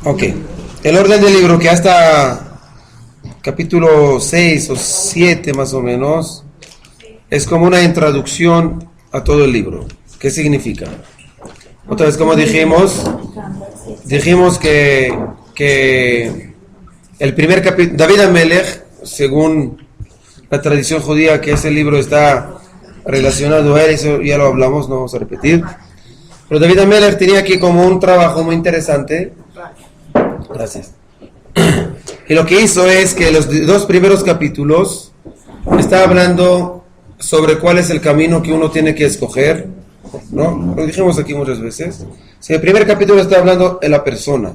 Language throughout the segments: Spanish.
Ok. El orden del libro, que hasta capítulo 6 o 7 más o menos, es como una introducción a todo el libro. ¿Qué significa? Otra vez, como dijimos que el primer capítulo, David HaMelech, según la tradición judía, que ese libro está relacionado a él, eso ya lo hablamos, no vamos a repetir. Pero David HaMelech tenía aquí como un trabajo muy interesante. Gracias. Y lo que hizo es que los dos primeros capítulos está hablando sobre cuál es el camino que uno tiene que escoger, ¿no? Lo dijimos aquí muchas veces. Si el primer capítulo está hablando de la persona,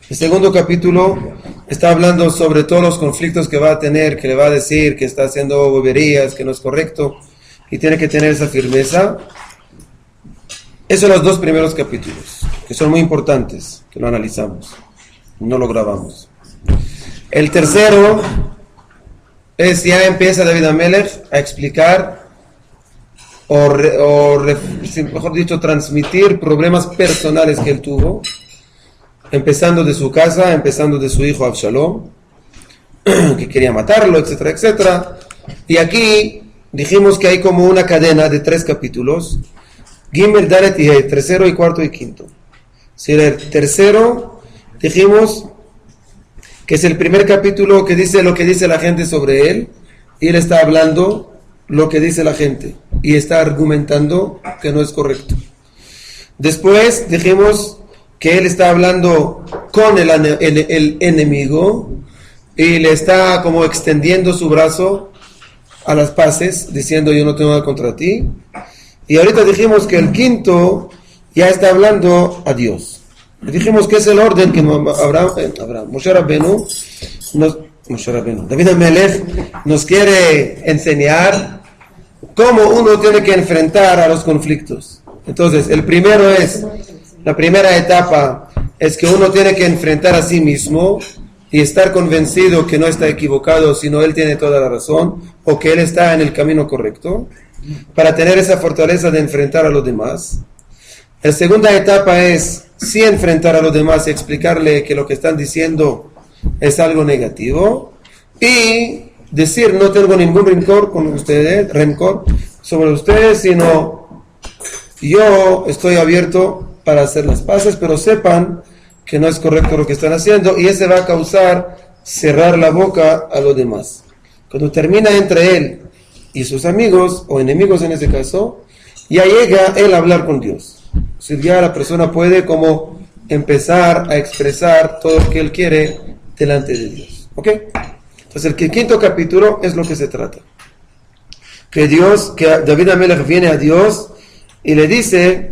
el segundo capítulo está hablando sobre todos los conflictos que va a tener, que le va a decir que está haciendo boberías, que no es correcto, y tiene que tener esa firmeza. Esos son los dos primeros capítulos, que son muy importantes, que lo analizamos, no lo grabamos. El tercero es, ya empieza David HaMelech a explicar, mejor dicho, transmitir problemas personales que él tuvo, empezando de su casa, empezando de su hijo Absalom, que quería matarlo, etcétera, etcétera. Y aquí dijimos que hay como una cadena de 3 capítulos, Gimel, Dalet y Hey, tercero y cuarto y quinto. Si el tercero, dijimos que es el primer capítulo que dice lo que dice la gente sobre él, y él está hablando lo que dice la gente, y está argumentando que no es correcto. Después dijimos que él está hablando con el enemigo, y le está como extendiendo su brazo a las paces, diciendo yo no tengo nada contra ti. Y ahorita dijimos que el quinto ya está hablando a Dios. Dijimos que es el orden que Moshe Rabbeinu, David HaMelech nos quiere enseñar cómo uno tiene que enfrentar a los conflictos. Entonces, la primera etapa es que uno tiene que enfrentar a sí mismo y estar convencido que no está equivocado, sino él tiene toda la razón, o que él está en el camino correcto, para tener esa fortaleza de enfrentar a los demás. La segunda etapa es sí enfrentar a los demás y explicarle que lo que están diciendo es algo negativo, y decir no tengo ningún rencor sobre ustedes, sino yo estoy abierto para hacer las paces, pero sepan que no es correcto lo que están haciendo, y ese va a causar cerrar la boca a los demás. Cuando termina entre él y sus amigos, o enemigos en ese caso, ya llega él a hablar con Dios. O sea, ya la persona puede como empezar a expresar todo lo que él quiere delante de Dios. ¿Ok? Entonces el quinto capítulo es lo que se trata. Que David HaMelech viene a Dios y le dice,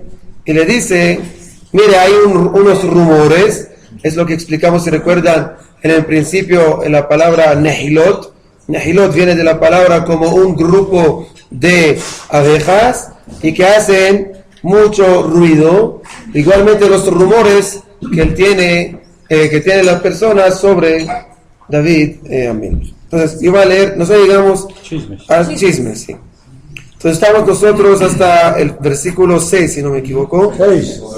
mire, hay unos rumores, es lo que explicamos, si recuerdan, en el principio, en la palabra Nehilot. Nehilot viene de la palabra como un grupo de abejas y que hacen mucho ruido. Igualmente los rumores que él tiene, que tiene las personas sobre David HaMelech. Entonces, iba a leer, nosotros llegamos a chismes, sí. Entonces estamos nosotros hasta el versículo 6, si no me equivoco.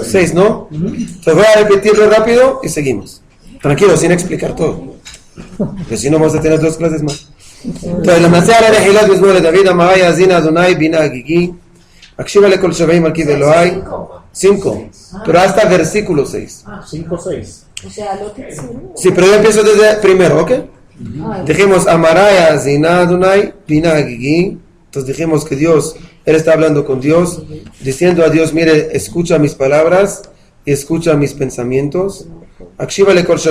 6, ¿no? Entonces voy a repetirlo rápido y seguimos. Tranquilo, sin explicar todo. Porque si no vamos a tener 2 clases más. Entonces, la Masara de Hilat Bismol de David Amaya Azina Adonai Bina Gigi. Akshiva le Kol Shavei Malki de Elohai. 5. Pero hasta versículo 6. 5, 6. O sea, lo que sí, pero yo empiezo desde primero, ¿ok? Dijimos Amaraya Azina Adonai Bina Gigi. Entonces dijimos que Dios, él está hablando con Dios, diciendo a Dios, mire, escucha mis palabras y escucha mis pensamientos. Explicamos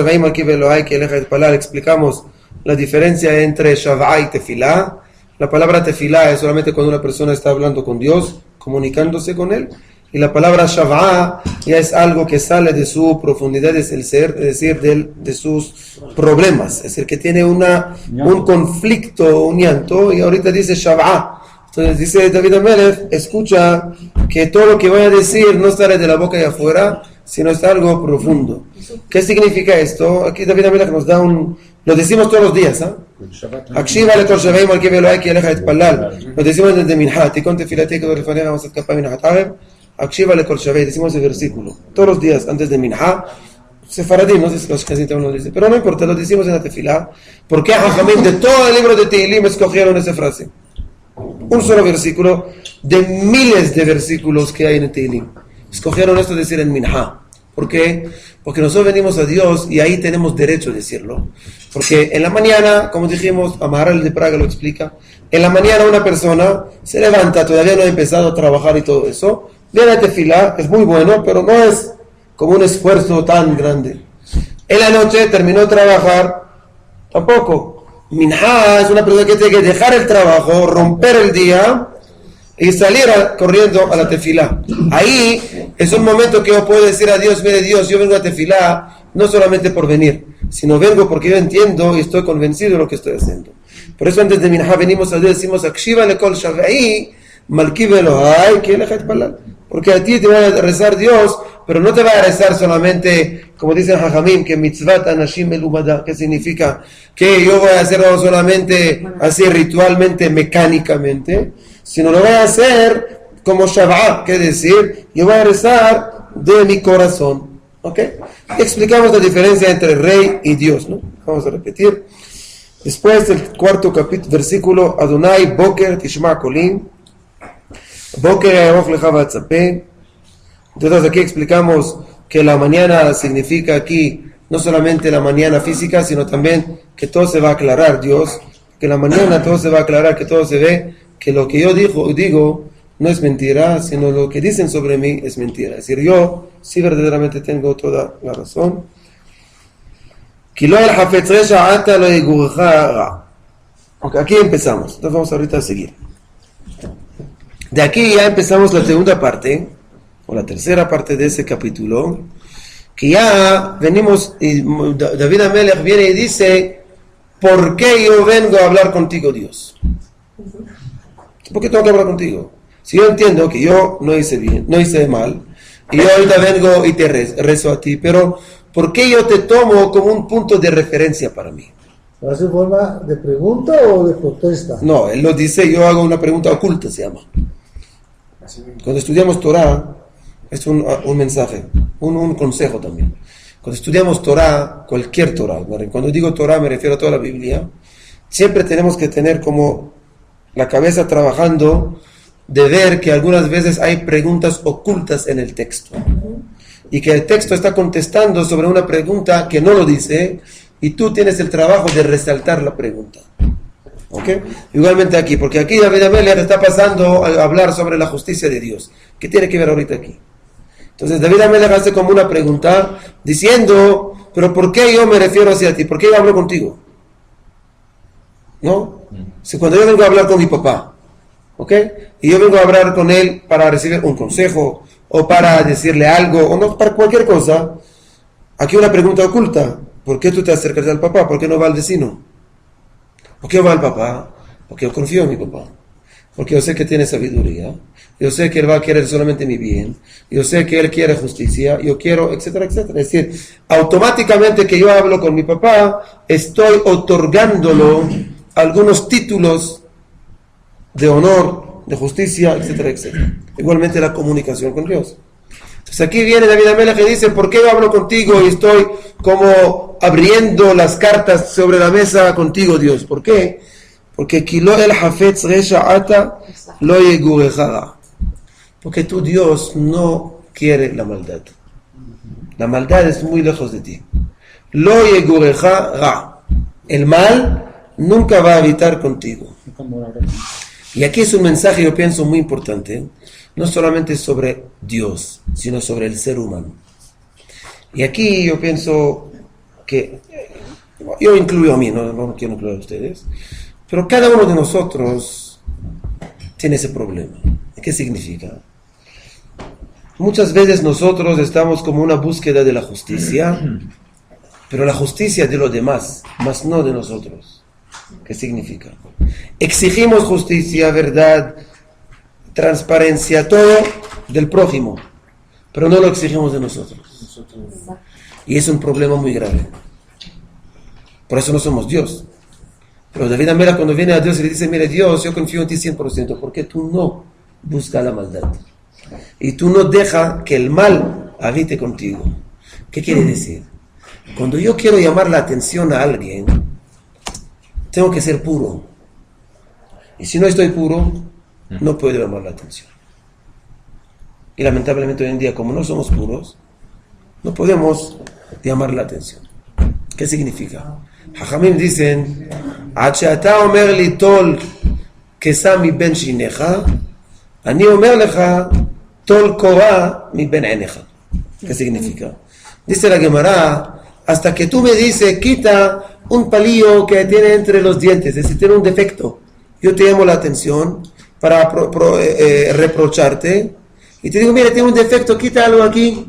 la diferencia entre Shavá y Tefilá. La palabra Tefilá es solamente cuando una persona está hablando con Dios, comunicándose con él. Y la palabra Shavá ya es algo que sale de su profundidad, es el ser, es decir, de sus problemas. Es decir, que tiene un conflicto, un llanto, y ahorita dice Shavá. Entonces dice David HaMelech, escucha que todo lo que voy a decir no sale de la boca de afuera, sino es algo profundo. ¿Qué significa esto? Aquí David HaMelech nos da lo decimos todos los días, ¿ah? Akshiva le Kol Shavei Malki Elohai ki elecha etpalal. Lo decimos desde Minha, Tikon Tefilati Kedor Lefanecha Masat Kappa Minhat Areb. Akshiva le Kol Shavei, decimos el versículo todos los días antes de Minha. Sefaradí, no sé si los casi lo dicen, pero no importa, lo decimos en la tefilá, porque Jajamín de todo el libro de Tehilim escogieron esa frase. Un solo versículo de miles de versículos que hay en el Tehilim. Escogieron esto de decir en Minha. ¿Por qué? Porque nosotros venimos a Dios y ahí tenemos derecho a decirlo. Porque en la mañana, como dijimos, Amaral de Praga lo explica, en la mañana una persona se levanta, todavía no ha empezado a trabajar y todo eso, viene a tefilá, es muy bueno, pero no es como un esfuerzo tan grande. En la noche terminó de trabajar, tampoco. Minha es una persona que tiene que dejar el trabajo, romper el día y salir corriendo a la tefilá. Ahí es un momento que yo puedo decir a Dios, mire Dios, yo vengo a tefilá no solamente por venir, sino vengo porque yo entiendo y estoy convencido de lo que estoy haciendo. Por eso antes de Minha venimos a Dios y decimos, Akshiva lekol shavei, malkiv Elohai, que elejat palal. Porque a ti te va a rezar Dios, pero no te va a rezar solamente, como dicen Jajamim, que mitzvat anashim melumada, que significa que yo voy a hacerlo solamente así ritualmente, mecánicamente, sino lo voy a hacer como Shabbat, que decir, yo voy a rezar de mi corazón. ¿Ok? Explicamos la diferencia entre rey y Dios, ¿no? Vamos a repetir. Después del cuarto capítulo, versículo, Adonai Boker Tishma Kolim, Boker Aroch Lecha Vatzapeh. Entonces aquí explicamos que la mañana significa aquí no solamente la mañana física, sino también que todo se va a aclarar, Dios, que la mañana todo se va a aclarar, que todo se ve, que lo que yo digo no es mentira, sino lo que dicen sobre mí es mentira. Es decir, yo sí verdaderamente tengo toda la razón. Okay, aquí empezamos, entonces vamos ahorita a seguir. De aquí ya empezamos la segunda parte, o la tercera parte de ese capítulo, que ya venimos, y David Amelech viene y dice, ¿por qué yo vengo a hablar contigo, Dios? ¿Por qué tengo que hablar contigo? Si yo entiendo que yo no hice bien, no hice mal, y yo ahorita vengo y te rezo a ti, pero ¿por qué yo te tomo como un punto de referencia para mí? ¿Hace forma de pregunta o de protesta? No, él lo dice, yo hago una pregunta oculta, se llama. Cuando estudiamos Torah, es un mensaje, un consejo también. Cuando estudiamos Torah, cualquier Torah, cuando digo Torah me refiero a toda la Biblia, siempre tenemos que tener como la cabeza trabajando de ver que algunas veces hay preguntas ocultas en el texto. Y que el texto está contestando sobre una pregunta que no lo dice, y tú tienes el trabajo de resaltar la pregunta. ¿Ok? Igualmente aquí, porque aquí David Amelech está pasando a hablar sobre la justicia de Dios. ¿Qué tiene que ver ahorita aquí? Entonces David Amelech hace como una pregunta diciendo, pero ¿por qué yo me refiero hacia ti? ¿Por qué yo hablo contigo? ¿No? Si cuando yo vengo a hablar con mi papá, ¿ok? Y yo vengo a hablar con él para recibir un consejo, o para decirle algo, o no, para cualquier cosa, aquí una pregunta oculta. ¿Por qué tú te acercas al papá? ¿Por qué no va al vecino? ¿Por qué va al papá? Porque yo confío en mi papá. Porque yo sé que tiene sabiduría. Yo sé que él va a querer solamente mi bien. Yo sé que él quiere justicia. Yo quiero, etcétera, etcétera. Es decir, automáticamente que yo hablo con mi papá, estoy otorgándolo algunos títulos de honor, de justicia, etcétera, etcétera. Igualmente la comunicación con Dios. Entonces aquí viene David Amelech y dice, ¿por qué yo hablo contigo y estoy como abriendo las cartas sobre la mesa contigo, Dios? ¿Por qué? Porque porque tu Dios no quiere la maldad. La maldad es muy lejos de ti. El mal nunca va a habitar contigo. Y aquí es un mensaje, yo pienso, muy importante, no solamente sobre Dios, sino sobre el ser humano. Y aquí yo pienso que, yo incluyo a mí, no quiero incluir a ustedes, pero cada uno de nosotros tiene ese problema. ¿Qué significa? Muchas veces nosotros estamos como una búsqueda de la justicia, pero la justicia de los demás, más no de nosotros. ¿Qué significa? Exigimos justicia, verdad, transparencia, todo del prójimo, pero no lo exigimos de nosotros. Y es un problema muy grave. Por eso no somos Dios. Pero David Amelech cuando viene a Dios y le dice, mire Dios, yo confío en ti 100%, porque tú no buscas la maldad. Y tú no dejas que el mal habite contigo. ¿Qué quiere decir? Cuando yo quiero llamar la atención a alguien, tengo que ser puro. Y si no estoy puro, no puedo llamar la atención. Y lamentablemente hoy en día, como no somos puros, no podemos llamar la atención. ¿Qué significa? Hajamim dicen, Achata omer li tol kesa mi ben shinecha, ani omer lecha tol kora mi ben enecha. ¿Qué significa? Dice la Gemara, hasta que tú me dices, quita un palillo que tiene entre los dientes, es decir, tiene un defecto. Yo te llamo la atención para reprocharte y te digo, mira, tiene un defecto, quita algo aquí.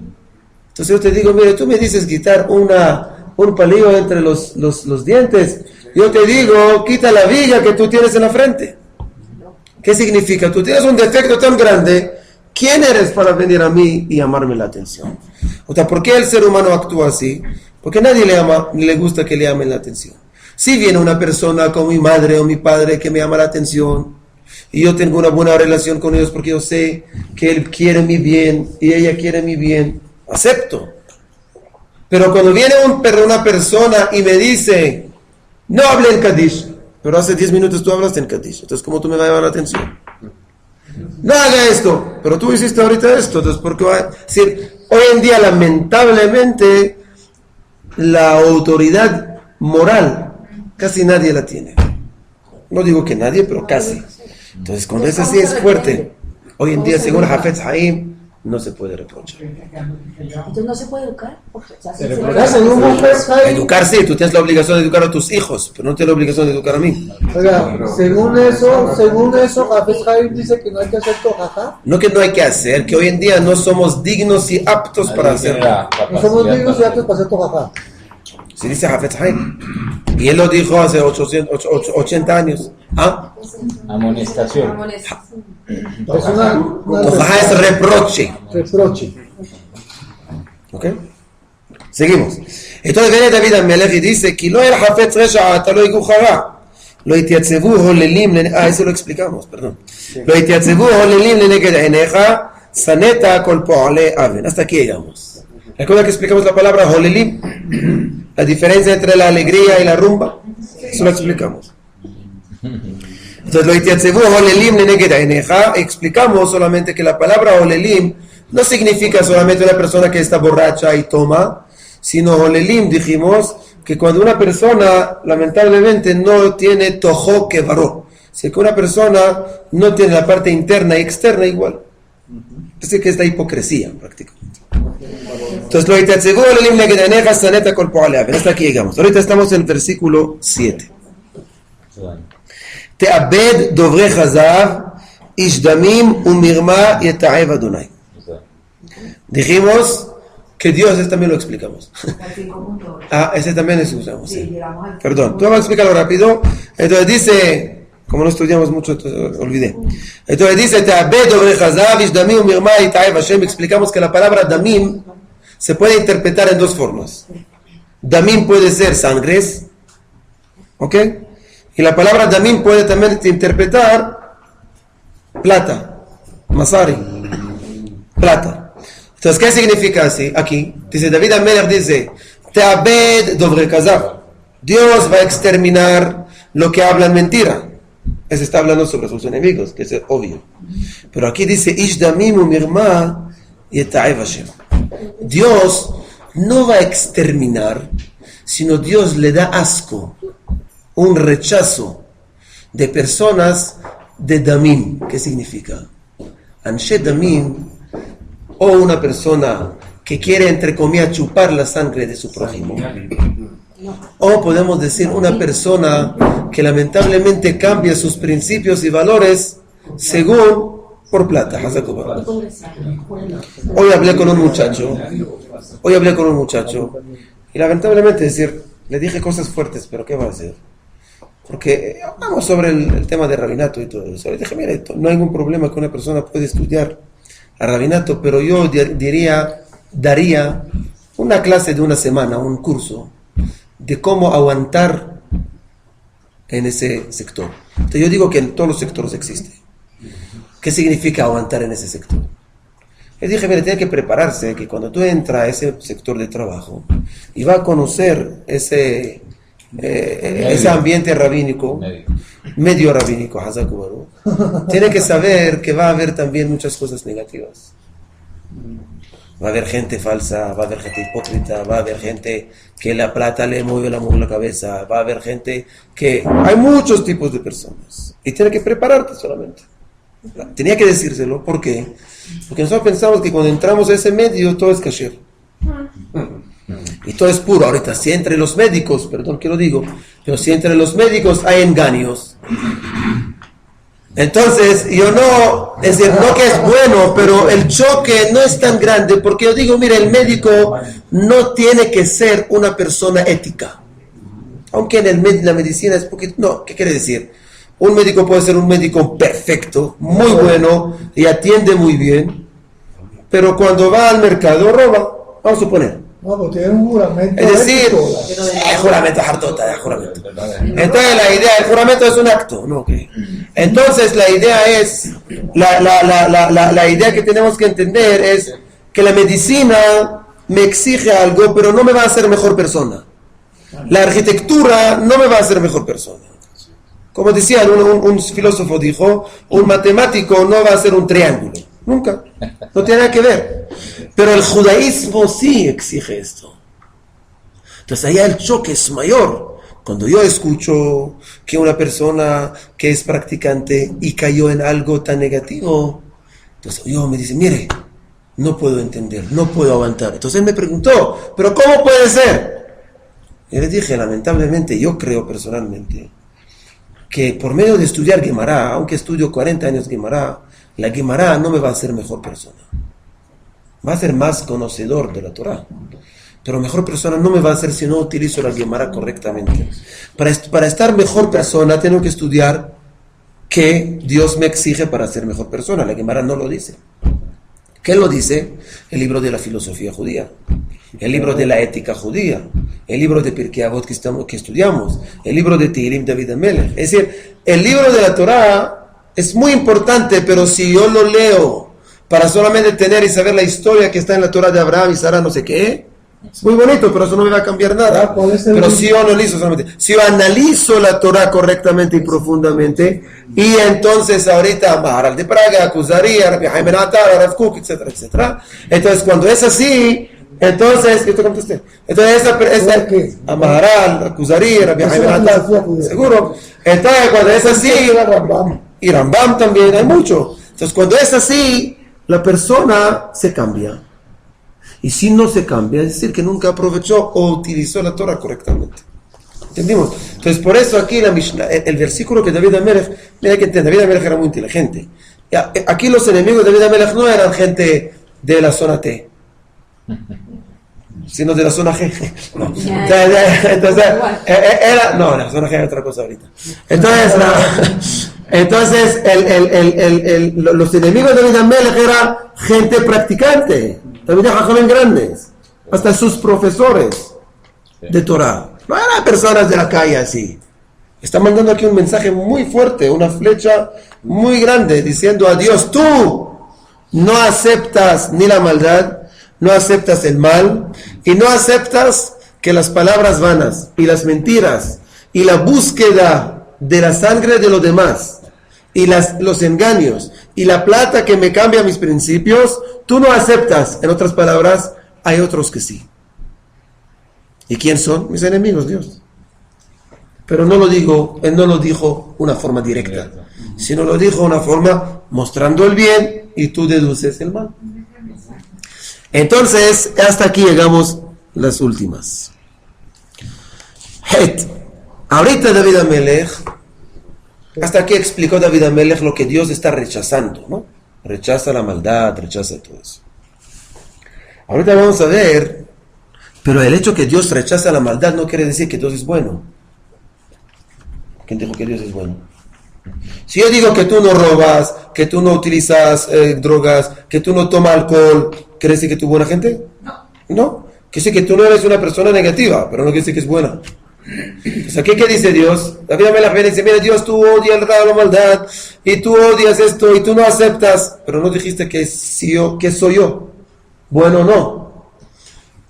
Entonces yo te digo, mira, tú me dices quitar un palillo entre los dientes, yo te digo, quita la viga que tú tienes en la frente. ¿Qué significa? Tú tienes un defecto tan grande, ¿quién eres para venir a mí y llamarme la atención? O sea, ¿por qué el ser humano actúa así? Porque a nadie le gusta que le llamen la atención. Si viene una persona como mi madre o mi padre que me llama la atención y yo tengo una buena relación con ellos porque yo sé que él quiere mi bien y ella quiere mi bien, acepto. Pero cuando viene una persona y me dice, no hable en Kaddish, pero hace 10 minutos tú hablaste en Kaddish, entonces ¿cómo tú me vas a llamar la atención? No haga esto, pero tú hiciste ahorita esto, entonces ¿por qué va a decir? Hoy en día lamentablemente la autoridad moral casi nadie la tiene. No digo que nadie, pero casi. Entonces cuando es así es fuerte. Hoy en día según Hafetz Haim no se puede reprochar. Entonces no se puede educar. Educar sí, tú tienes la obligación de educar a tus hijos, pero no tienes la obligación de educar a mí. Oiga, según eso, Hafez Haim dice que no hay que hacer tojajá. No que no hay que hacer, que hoy en día no somos dignos y aptos para hacerlo. No somos dignos y aptos para hacer tojajá. Se dice Hafez Haim. Y él lo dijo hace 80 años. ¿Ah? Amonestación. Es una Tojajá es reproche. reproche. ¿Ok? Seguimos. Entonces viene David Amelech y dice que lo era Hafetz Resha Atalo Iguchara. Lo itiatzevu holelim. Eso lo explicamos, perdón. Lo itiatzevu holelim leneged eneja saneta kol po'ale aven. Hasta aquí llegamos. ¿Recuerda que explicamos la palabra holelim? La diferencia entre la alegría y la rumba. Eso lo explicamos. Entonces lo itiatzevu holelim leneged eneja. Explicamos solamente que la palabra holelim no significa solamente una persona que está borracha y toma, sino holelim, dijimos, que cuando una persona lamentablemente no tiene tojo que varó, si que una persona no tiene la parte interna y externa igual, es decir, que es la hipocresía prácticamente. Entonces lo itatzevu holelim negedaneja saneta kol po'ale aven. Hasta aquí llegamos. Ahorita estamos en el versículo 7. Te'abed dovre chazav ish damim umirma yeta'ev Adonai. Dijimos que Dios, ese también lo explicamos. Ese también lo usamos, sí. Perdón, tú vas a explicarlo rápido. Entonces dice, como no estudiamos mucho, entonces, olvidé. Entonces dice, explicamos que la palabra damim se puede interpretar en dos formas. Damim puede ser sangres, ¿ok? Y la palabra damim puede también interpretar plata, masari, plata. Entonces, ¿qué significa así? Aquí, dice David Amelech, dice, Te'abed dovre kazav. Dios va a exterminar lo que hablan mentira. Ese está hablando sobre sus enemigos, que es obvio. Pero aquí dice, Ish damim umirma yeta'ev Hashem. Dios no va a exterminar, sino Dios le da asco, un rechazo de personas de damim. ¿Qué significa? Anshe damim, o una persona que quiere, entre comillas, chupar la sangre de su prójimo. O podemos decir una persona que lamentablemente cambia sus principios y valores según por plata. Hoy hablé con un muchacho y lamentablemente le dije cosas fuertes, pero ¿qué va a hacer? Porque hablamos sobre el tema de rabinato y todo eso. Le dije, mira, no hay ningún problema que una persona puede estudiar a rabinato, pero yo daría una clase de una semana, un curso de cómo aguantar en ese sector. Entonces yo digo que en todos los sectores existe. ¿Qué significa aguantar en ese sector? Le dije, mire, tiene que prepararse, que cuando tú entras a ese sector de trabajo y va a conocer ese ambiente rabínico, medio rabínico, tiene que saber que va a haber también muchas cosas negativas. Va a haber gente falsa, va a haber gente hipócrita, va a haber gente que la plata le mueve la cabeza, va a haber gente que... Hay muchos tipos de personas y tiene que prepararte solamente. Tenía que decírselo, ¿por qué? Porque nosotros pensamos que cuando entramos a ese medio todo es kasher y todo es puro. Ahorita, si entre los médicos, perdón que lo digo, pero si entre los médicos hay engaños, entonces yo no, es decir, no que es bueno, pero el choque no es tan grande, porque yo digo, mira, el médico no tiene que ser una persona ética, aunque en la medicina es poquito, no, ¿qué quiere decir? Un médico puede ser un médico perfecto, muy bueno y atiende muy bien, pero cuando va al mercado roba, vamos a suponer. No, pues tiene un juramento. Es decir, juramento hartota, juramento. Entonces la idea, el juramento es un acto, ¿no? Okay. Entonces la idea es, la idea que tenemos que entender es que la medicina me exige algo, pero no me va a hacer mejor persona. La arquitectura no me va a hacer mejor persona. Como decía un filósofo dijo, un matemático no va a ser un triángulo, nunca, no tiene nada que ver. Pero el judaísmo sí exige esto. Entonces allá el choque es mayor. Cuando yo escucho que una persona que es practicante y cayó en algo tan negativo, entonces yo me dice, mire, no puedo entender, no puedo aguantar. Entonces él me preguntó, ¿pero cómo puede ser? Y le dije, lamentablemente, yo creo personalmente que por medio de estudiar Gemara, aunque estudio 40 años Gemara, la Gemara no me va a hacer mejor persona. Va a ser más conocedor de la Torah. Pero mejor persona no me va a hacer si no utilizo la Gemara correctamente. Para estar mejor persona tengo que estudiar qué Dios me exige para ser mejor persona. La Gemara no lo dice. ¿Qué lo dice? El libro de la filosofía judía, el libro de la ética judía, el libro de Pirkei Avot que estudiamos, el libro de Tehilim David HaMelech. Es decir, el libro de la Torah es muy importante, pero si yo lo leo para solamente tener y saber la historia que está en la Torah de Abraham y Sara no sé qué, es muy bonito, pero eso no me va a cambiar nada. Pero si yo analizo solamente, si yo analizo la Torah correctamente y profundamente, y entonces ahorita Maharal de Praga, Kuzaría, Rabbi Haim Ben Atar, Rav Kook, etcétera, etcétera. Entonces cuando es así, entonces, yo te contesté. Entonces esa Maharal, Kuzaría, Rabbi Haim Ben Atar, seguro. Entonces cuando es así, y Rambam también, hay mucho. Entonces cuando es así, la persona se cambia. Y si no se cambia, es decir, que nunca aprovechó o utilizó la Torah correctamente. ¿Entendimos? Entonces, por eso aquí la Mishnah, el versículo que David HaMelech, mira que David HaMelech era muy inteligente. Aquí los enemigos de David HaMelech no eran gente de la zona T, sino de la zona G. No. Entonces, no, la zona G es otra cosa ahorita. Entonces, los enemigos de David HaMelech eran gente practicante. También Jajamén grandes, hasta sus profesores de Torah. No eran personas de la calle así. Está mandando aquí un mensaje muy fuerte, una flecha muy grande, diciendo a Dios, tú no aceptas ni la maldad, no aceptas el mal, y no aceptas que las palabras vanas, y las mentiras, y la búsqueda de la sangre de los demás, y los engaños, y la plata que me cambia mis principios, tú no aceptas. En otras palabras, hay otros que sí. ¿Y quién son? Mis enemigos, Dios. Pero no lo digo, él no lo dijo una forma directa, sino lo dijo una forma mostrando el bien y tú deduces el mal. Entonces, hasta aquí llegamos las últimas. Ahorita David HaMelech, hasta aquí explicó David HaMelech lo que Dios está rechazando, ¿no? Rechaza la maldad, rechaza todo eso. Ahorita vamos a ver, pero el hecho que Dios rechaza la maldad no quiere decir que Dios es bueno. ¿Quién dijo que Dios es bueno? Si yo digo que tú no robas, que tú no utilizas drogas, que tú no tomas alcohol, ¿quiere decir que tú eres buena gente? No. ¿Quiere decir que tú no eres una persona negativa, pero no quiere decir que es buena? O sea, ¿qué dice Dios? David Amelech viene y dice, mira, Dios, tú odias la maldad, y tú odias esto, y tú no aceptas, pero no dijiste que soy yo. Bueno, no.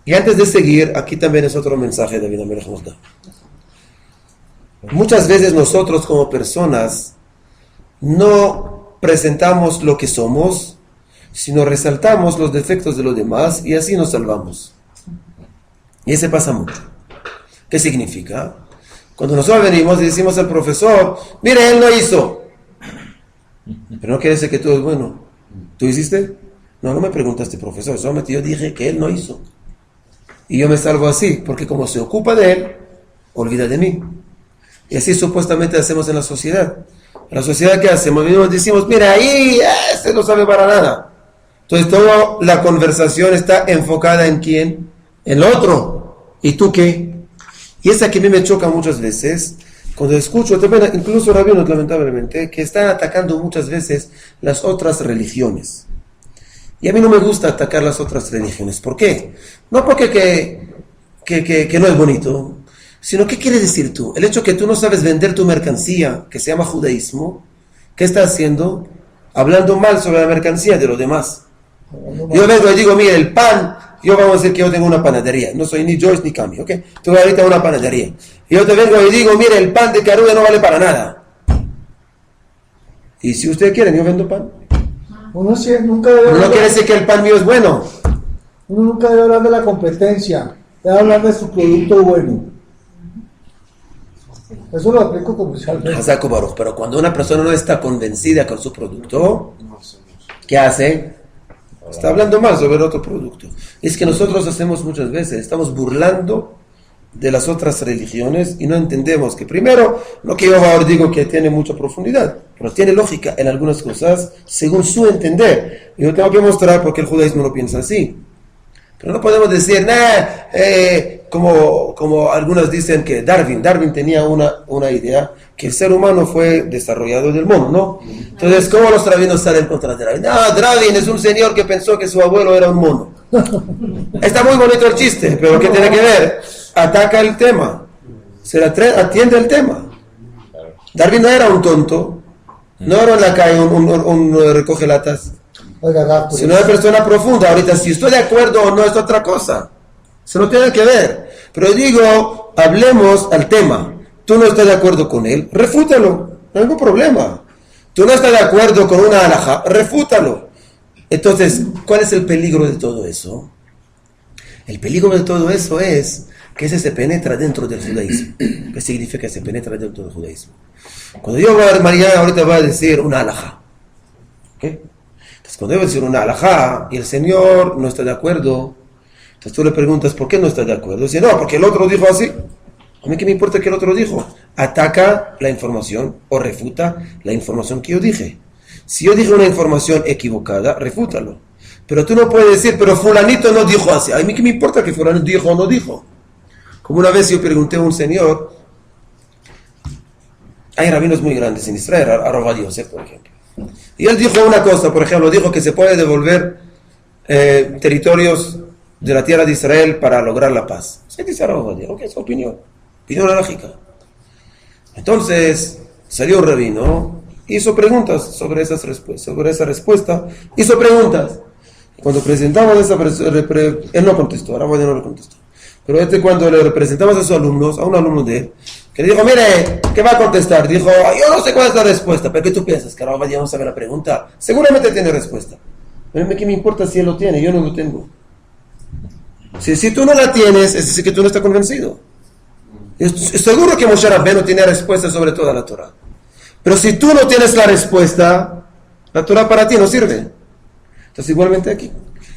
Y antes de seguir, aquí también es otro mensaje de David Amelech nos da. Muchas veces nosotros como personas no presentamos lo que somos, sino resaltamos los defectos de los demás y así nos salvamos. Y ese pasa mucho. ¿Qué significa? Cuando nosotros venimos y decimos al profesor, mire, él no hizo. Pero no quiere decir que todo es bueno. ¿Tú hiciste? No me preguntaste, profesor, solamente yo dije que él no hizo. Y yo me salvo así, porque como se ocupa de él, olvida de mí. Y así supuestamente hacemos en la sociedad. En la sociedad, ¿qué hacemos? Decimos, mira, ahí, este no sabe para nada. Entonces toda la conversación está enfocada en quién, en el otro. ¿Y tú qué? Y esa que a mí me choca muchas veces, cuando escucho también, incluso rabinos lamentablemente, que están atacando muchas veces las otras religiones. Y a mí no me gusta atacar las otras religiones. ¿Por qué? No porque que no es bonito, sino ¿qué quiere decir tú? El hecho que tú no sabes vender tu mercancía, que se llama judaísmo, ¿qué estás haciendo? Hablando mal sobre la mercancía de los demás. Yo vengo y digo, mire, el pan, yo vamos a decir que yo tengo una panadería, no soy ni Joyce ni Cami, ¿ok? Tengo ahorita una panadería. Y yo te vengo y digo, mire, el pan de Carulla no vale para nada. Y si ustedes quieren, yo vendo pan. Uno nunca debe No quiere decir que el pan mío es bueno. Uno nunca debe hablar de la competencia, debe hablar de su producto bueno. Eso lo aplico comercialmente. Hazaku Baruch. Pero cuando una persona no está convencida con su producto, ¿qué hace? Está hablando mal sobre el otro producto. Es que nosotros hacemos muchas veces, estamos burlando de las otras religiones y no entendemos que primero, lo que yo ahora digo que tiene mucha profundidad, pero tiene lógica en algunas cosas según su entender. Yo tengo que mostrar por qué el judaísmo no piensa así. Pero no podemos decir, como algunos dicen que Darwin tenía una idea, que el ser humano fue desarrollado del mono, ¿no? Entonces, ¿cómo los rabinos salen contra Darwin? No, Darwin es un señor que pensó que su abuelo era un mono. Está muy bonito el chiste, pero ¿qué tiene que ver? Ataca el tema, atiende el tema. Darwin no era un tonto, no era en la calle un recoge latas. Si no es persona profunda, ahorita si estoy de acuerdo o no es otra cosa. Eso no tiene que ver. Pero digo, hablemos al tema. Tú no estás de acuerdo con él, refútalo, no hay ningún problema. Tú no estás de acuerdo con una halajá, refútalo. Entonces, ¿cuál es el peligro de todo eso? El peligro de todo eso es que ese se penetra dentro del judaísmo. ¿Qué significa que se penetra dentro del judaísmo? Cuando yo voy a ver, María ahorita va a decir una halajá. ¿Qué? Entonces, cuando yo voy a decir una halajá y el Señor no está de acuerdo, entonces tú le preguntas, ¿por qué no está de acuerdo? Dice, no, porque el otro dijo así. A mí qué me importa que el otro dijo. Ataca la información o refuta la información que yo dije. Si yo dije una información equivocada, refútalo. Pero tú no puedes decir, pero fulanito no dijo así. A mí qué me importa que fulanito dijo o no dijo. Como una vez yo pregunté a un señor, hay rabinos muy grandes en Israel, a Rav Yosef, por ejemplo. Y él dijo una cosa, por ejemplo, dijo que se puede devolver territorios de la tierra de Israel para lograr la paz. ¿Qué dice Rav Yosef? ¿Qué es su opinión? Opinión lógica. Entonces, salió un rabino, hizo preguntas sobre esa respuesta, hizo preguntas. Cuando presentamos él no contestó, Rav Yosef no le contestó. Pero cuando le presentamos a sus alumnos, a un alumno de él, que le dijo, mire, ¿qué va a contestar? Dijo, yo no sé cuál es la respuesta, pero ¿qué tú piensas? Que Rav Yosef no sabe la pregunta. Seguramente tiene respuesta. Pero ¿qué me importa si él lo tiene? Yo no lo tengo. Si tú no la tienes, es decir que tú no estás convencido. Estoy seguro que Moshe Rabbeinu tiene respuesta sobre toda la Torah. Pero si tú no tienes la respuesta, la Torah para ti no sirve. Entonces igualmente aquí.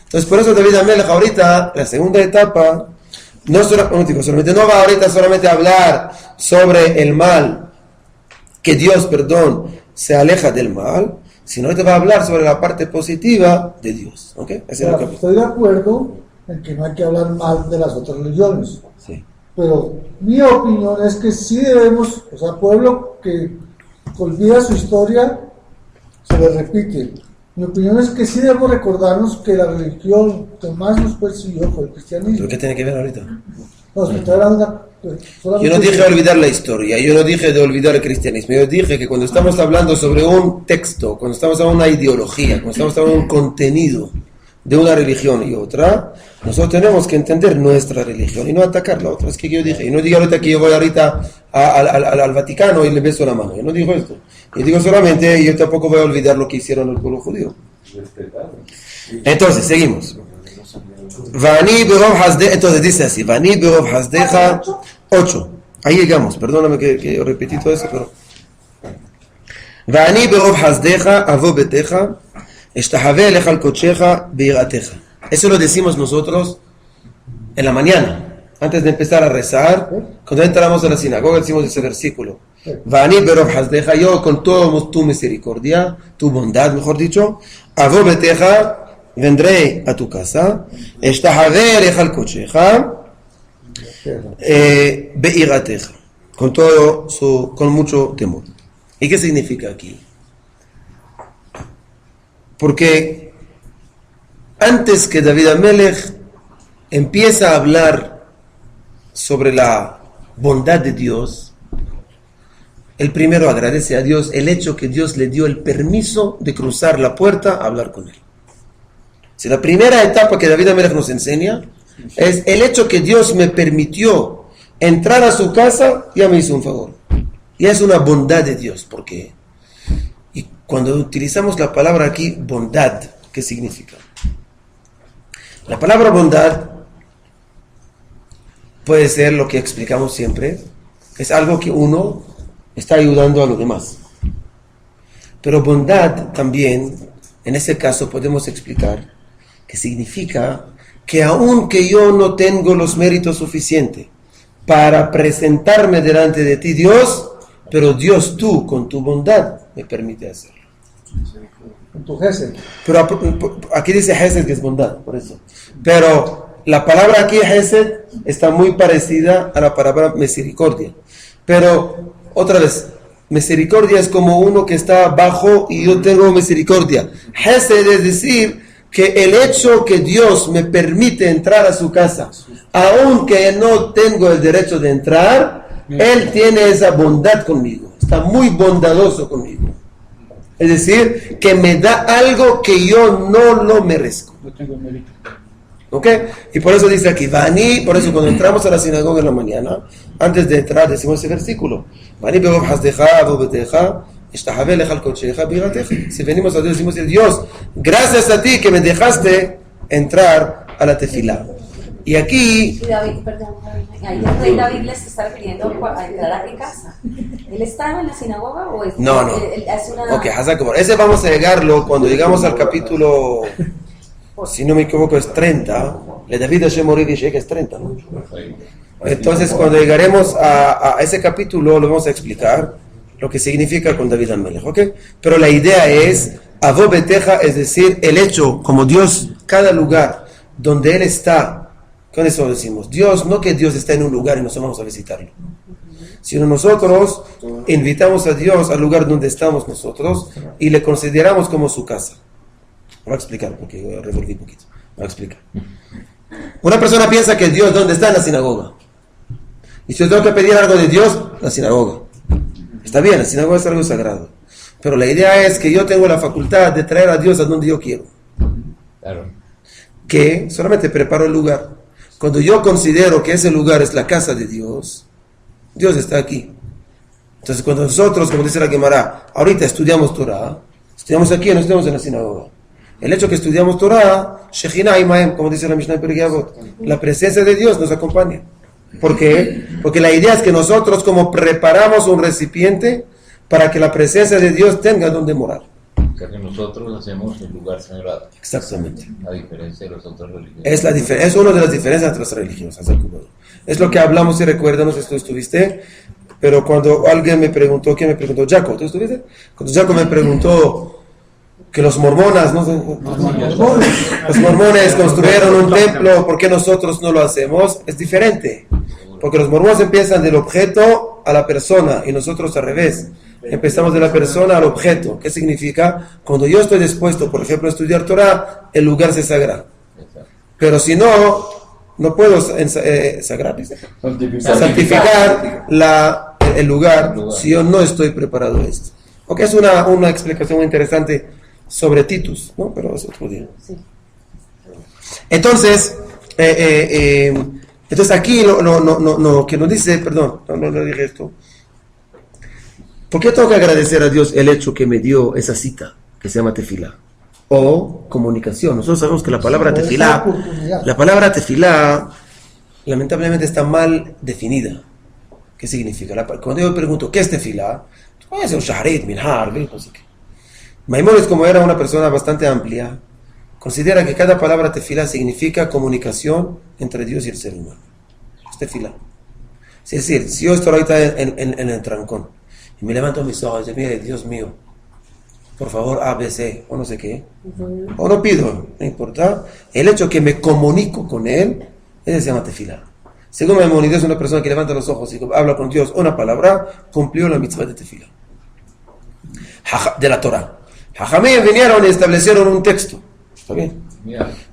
Entonces por eso David Amelech ahorita, la segunda etapa, no va ahorita solamente a hablar sobre el mal, que Dios, se aleja del mal, sino ahorita va a hablar sobre la parte positiva de Dios. ¿Okay? Estoy de acuerdo en que no hay que hablar mal de las otras religiones. Sí. Pero mi opinión es que sí debemos, pueblo que olvida su historia, se le repite. Mi opinión es que sí debemos recordarnos que la religión que más nos persiguió fue el cristianismo. ¿Pero qué tiene que ver ahorita? No, estoy hablando Yo no dije olvidar la historia, yo no dije de olvidar el cristianismo, yo dije que cuando estamos hablando sobre un texto, cuando estamos hablando de una ideología, cuando estamos hablando de un contenido de una religión y otra, nosotros tenemos que entender nuestra religión y no atacar la otra. Es que yo dije, y no digo ahorita que yo voy ahorita al Vaticano y le beso la mano, yo no digo esto. Yo digo solamente, yo tampoco voy a olvidar lo que hicieron el pueblo judío. Entonces, seguimos. Entonces dice así, Vani berov hasdeja 8. Ahí llegamos, perdóname que repetí todo eso, pero Vani berov hasdeja avo beteja eshtahave eleja al kocheja beirateja. Eso lo decimos nosotros en la mañana, antes de empezar a rezar. Cuando entramos a la sinagoga decimos ese versículo. Vani berov hasdeja, yo con toda tu misericordia, tu bondad, mejor dicho, avo beteja, vendré a tu casa, eshtahave eleja al kocheja beirateja, con mucho temor. ¿Y qué significa aquí? Porque antes que David Amelech empieza a hablar sobre la bondad de Dios, el primero agradece a Dios el hecho que Dios le dio el permiso de cruzar la puerta a hablar con él. Si la primera etapa que David Amelech nos enseña es el hecho que Dios me permitió entrar a su casa, ya me hizo un favor. Y es una bondad de Dios. ¿Por qué? Y cuando utilizamos la palabra aquí, bondad, ¿qué significa? La palabra bondad puede ser lo que explicamos siempre, es algo que uno está ayudando a los demás. Pero bondad también, en ese caso podemos explicar que significa que aunque yo no tengo los méritos suficientes para presentarme delante de ti, Dios, pero Dios, tú, con tu bondad, me permite hacerlo. Con tu Gesed. Pero aquí dice Gesed, que es bondad, por eso. Pero la palabra aquí, Gesed, está muy parecida a la palabra misericordia. Pero, otra vez, misericordia es como uno que está bajo y yo tengo misericordia. Gesed es decir, que el hecho que Dios me permite entrar a su casa, aunque no tengo el derecho de entrar, Él tiene esa bondad conmigo, está muy bondadoso conmigo. Es decir, que me da algo que yo no lo merezco. No tengo mérito. ¿Ok? Y por eso dice aquí, Vani, por eso cuando entramos a la sinagoga en la mañana, antes de entrar decimos ese versículo, Vani berov hasdeja avo beteja eshtahave eleja al kocheja beirateja. Si venimos a Dios, decimos, Dios, gracias a ti que me dejaste entrar a la tefilá. Y aquí... Y David, perdón, ahí el rey David les está refiriendo a entrar a qué casa. ¿Él estaba en la sinagoga o es? No. Él hace una... Ok, ese vamos a llegarlo cuando llegamos al capítulo, si no me equivoco, es 30. Le David Hashem Ori dice que es 30, ¿no? Entonces, cuando llegaremos a ese capítulo, lo vamos a explicar lo que significa con David Amelech, ¿ok? Pero la idea es, Avo Beteja, es decir, el hecho, como Dios, cada lugar donde Él está, con eso decimos, Dios, no que Dios está en un lugar y nosotros vamos a visitarlo, sino nosotros invitamos a Dios al lugar donde estamos nosotros y le consideramos como su casa. Voy a explicar, porque yo revolví un poquito. Voy a explicar. Una persona piensa que Dios, ¿dónde está? En la sinagoga. Y si yo tengo que pedir algo de Dios, la sinagoga. Está bien, la sinagoga es algo sagrado. Pero la idea es que yo tengo la facultad de traer a Dios a donde yo quiero. Claro. Que solamente preparo el lugar. Cuando yo considero que ese lugar es la casa de Dios, Dios está aquí. Entonces cuando nosotros, como dice la Gemara, ahorita estudiamos Torah, estudiamos aquí, no estudiamos en la sinagoga. El hecho que estudiamos Torah, Shekhinah Imahem, como dice la Mishnah Pirkei Avot, la presencia de Dios nos acompaña. ¿Por qué? Porque la idea es que nosotros como preparamos un recipiente para que la presencia de Dios tenga donde morar. O sea que nosotros hacemos el lugar sagrado. Exactamente. A diferencia de las otras religiones. Es una de las diferencias entre las religiosas. Es lo que hablamos, y recuerdan, no sé si tú estuviste, pero cuando alguien me preguntó, ¿quién me preguntó? Jaco, ¿tú estuviste? Cuando Jaco me preguntó que los mormonas, ¿no? Los mormones construyeron un templo, ¿por qué nosotros no lo hacemos? Es diferente, porque los mormones empiezan del objeto a la persona y nosotros al revés. Empezamos de la persona al objeto. ¿Qué significa? Cuando yo estoy dispuesto, por ejemplo, a estudiar Torah, el lugar se sagra. Pero si no, no puedo santificar el lugar si yo no estoy preparado a esto. Ok, es una explicación muy interesante sobre Titus, ¿no? Pero es otro día. Sí. Entonces aquí lo que nos dice, perdón, no dije esto. ¿Por qué tengo que agradecer a Dios el hecho que me dio esa cita que se llama tefilá? O comunicación. Nosotros sabemos que la palabra tefilá lamentablemente está mal definida. ¿Qué significa? Cuando yo pregunto, ¿qué es tefilá? Puede ser un shaharit, minhar, no sé qué. Maimónides, como era una persona bastante amplia, considera que cada palabra tefilá significa comunicación entre Dios y el ser humano. Es tefilá. Es decir, si yo estoy ahorita en el trancón y me levanto mis ojos y digo, mire, Dios mío, por favor, ABC, o no sé qué, o no pido, no importa, el hecho que me comunico con Él, ese se llama tefilá. Según Maimónides, una persona que levanta los ojos y habla con Dios una palabra, cumplió la mitzvah de tefilá, de la Torah. Jajamín vinieron y establecieron un texto, ¿está bien?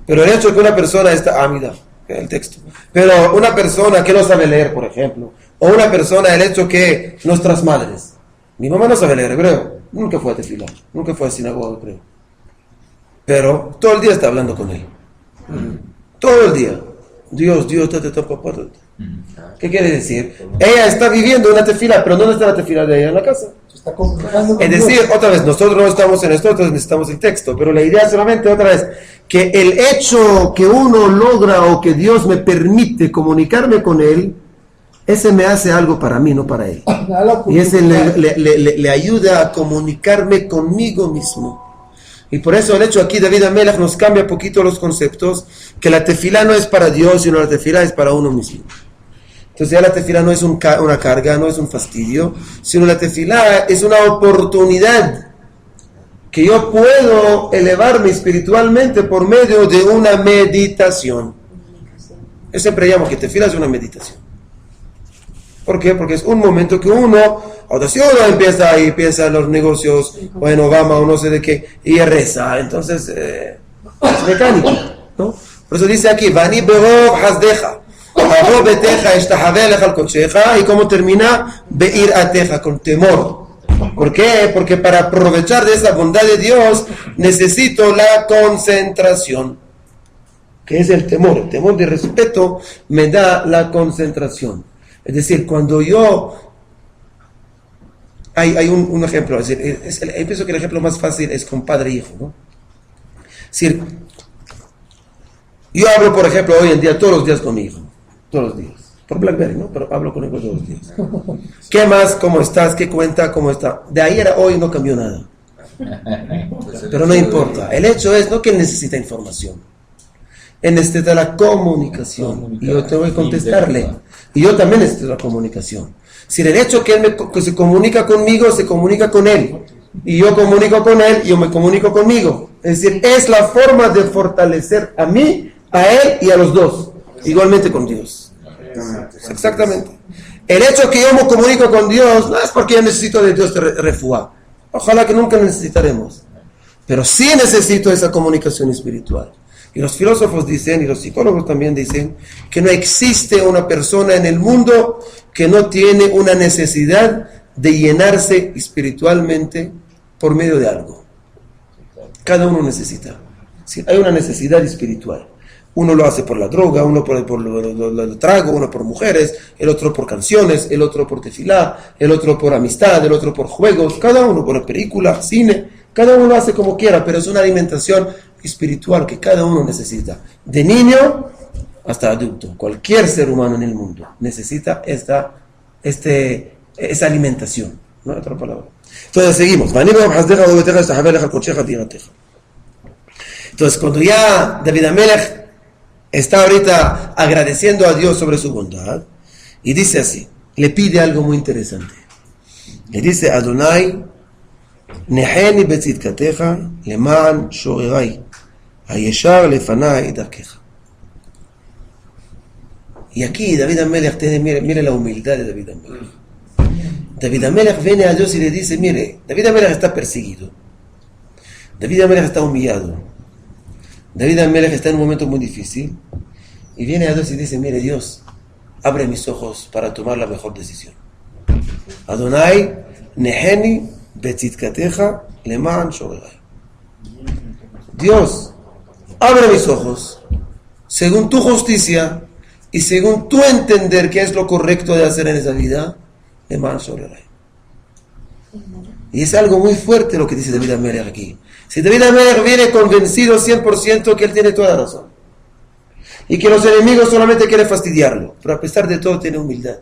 Pero el hecho de que una persona está, mira, el texto, pero una persona que no sabe leer, por ejemplo, o una persona, el hecho que nuestras madres, mi mamá no sabe leer hebreo, nunca fue a tefilá, nunca fue a sinagoga, creo, pero todo el día está hablando con él, todo el día, Dios, ¿qué quiere decir? Ella está viviendo una tefilá, pero ¿dónde está la tefilá de ella? En la casa. Está comunicando con Es decir, Dios. otra vez, nosotros no estamos en esto, nosotros necesitamos el texto, pero la idea solamente, otra vez, que el hecho que uno logra o que Dios me permite comunicarme con Él, ese me hace algo para mí, no para Él. Y ese le ayuda a comunicarme conmigo mismo. Y por eso el hecho aquí, David Amelech nos cambia un poquito los conceptos, que la tefilá no es para Dios, sino la tefilá es para uno mismo. Entonces ya la tefilá no es una carga, no es un fastidio, sino la tefilá es una oportunidad que yo puedo elevarme espiritualmente por medio de una meditación. Yo siempre llamo que tefilá es una meditación. ¿Por qué? Porque es un momento que uno, ahora si uno empieza y piensa en los negocios, o en Obama o no sé de qué, y reza, entonces es mecánico, ¿no? Por eso dice aquí, Vani berov hasdeja. Y cómo termina, Beir ateja, con temor. ¿Por qué? Porque para aprovechar de esa bondad de Dios necesito la concentración, que es el temor de respeto me da la concentración. Es decir, cuando yo hay un ejemplo, es decir, yo pienso que el ejemplo más fácil es con padre e hijo, ¿no? Es decir, yo hablo, por ejemplo, hoy en día todos los días con mi hijo. Todos los días, por BlackBerry, ¿no? Pero hablo con él todos los días. ¿Qué más? ¿Cómo estás? ¿Qué cuenta? ¿Cómo está? De ayer a hoy no cambió nada. Pero no importa. El hecho es no que él necesita información. Él necesita la comunicación. Y yo tengo que contestarle. Y yo también necesito la comunicación. Si el hecho que él que se comunica conmigo, se comunica con él. Y yo comunico con él, yo me comunico conmigo. Es decir, es la forma de fortalecer a mí, a él y a los dos. Igualmente con Dios. Exactamente. El hecho que yo me comunico con Dios no es porque yo necesito de Dios refuá. Ojalá que nunca necesitaremos. Pero sí necesito esa comunicación espiritual. Y los filósofos dicen, y los psicólogos también dicen, que no existe una persona en el mundo que no tiene una necesidad de llenarse espiritualmente por medio de algo. Cada uno necesita. Sí, hay una necesidad espiritual. Uno lo hace por la droga, uno por el trago, uno por mujeres, el otro por canciones, el otro por tefilá, el otro por amistad, el otro por juegos, cada uno por película, cine, cada uno lo hace como quiera, pero es una alimentación espiritual que cada uno necesita. De niño hasta adulto, cualquier ser humano en el mundo necesita esa alimentación. ¿No? Otra palabra. Entonces seguimos. Entonces cuando ya David Amelech está ahorita agradeciendo a Dios sobre su bondad, y dice así, le pide algo muy interesante. Le dice, Adonai, neheni betzidkateja leman shorerai, hayeshar lefanai darkeja. Y aquí David Amelech, mire la humildad de David Amelech. David Amelech viene a Dios y le dice, mire, David Amelech está perseguido, David Amelech está humillado, David Amelech está en un momento muy difícil, Y viene a Dios y dice, mire Dios, abre mis ojos para tomar la mejor decisión. Adonai, neheni, betzitkateja, leman shoregai. Dios, abre mis ojos, según tu justicia y según tu entender qué es lo correcto de hacer en esa vida, leman shoregai. Y es algo muy fuerte lo que dice David Amelech aquí. Si David Amelech viene convencido 100% que él tiene toda la razón y que los enemigos solamente quieren fastidiarlo, pero a pesar de todo tiene humildad.